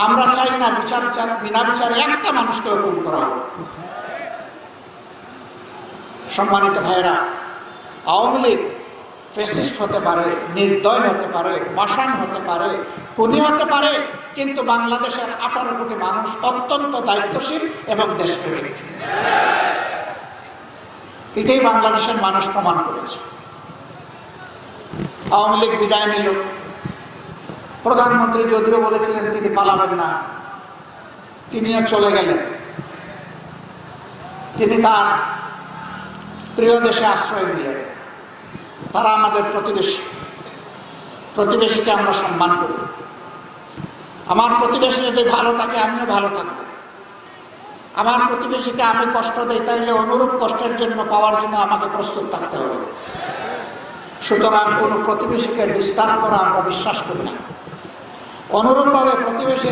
আমরা চাই না বিনা বিচারে একটা মানুষকে হুকুম করা হোক। সম্মানিত ভাইরা, আওয়ামী লীগ ফ্যাসিস্ট হতে পারে, নির্দয় হতে পারে, পাষাণ হতে পারে, খুনি হতে পারে, কিন্তু বাংলাদেশের 18 কোটি মানুষ অত্যন্ত দায়িত্বশীল এবং দেশপ্রেমিক। এটাই বাংলাদেশের মানুষ প্রমাণ করেছে। আওয়ামী লীগ বিদায় নিল। প্রধানমন্ত্রী যদিও বলেছিলেন তিনি পালাবেন না, তিনিও চলে গেলেন। তিনি তার প্রিয় দেশে আশ্রয় দিলেন। তারা আমাদের প্রতিবেশী, প্রতিবেশীকে আমরা সম্মান করি। আমার প্রতিবেশী যদি ভালো থাকে আমিও ভালো থাকবো। আমার প্রতিবেশীকে আমি কষ্ট দেই, তাইলে অনুরূপ কষ্টের জন্য পাওয়ার জন্য আমাকে প্রস্তুত থাকতে হবে। সুতরাং কোনো প্রতিবেশীকে ডিস্টার্ব করা আমরা বিশ্বাস করি না। অনুরূপভাবে প্রতিবেশীর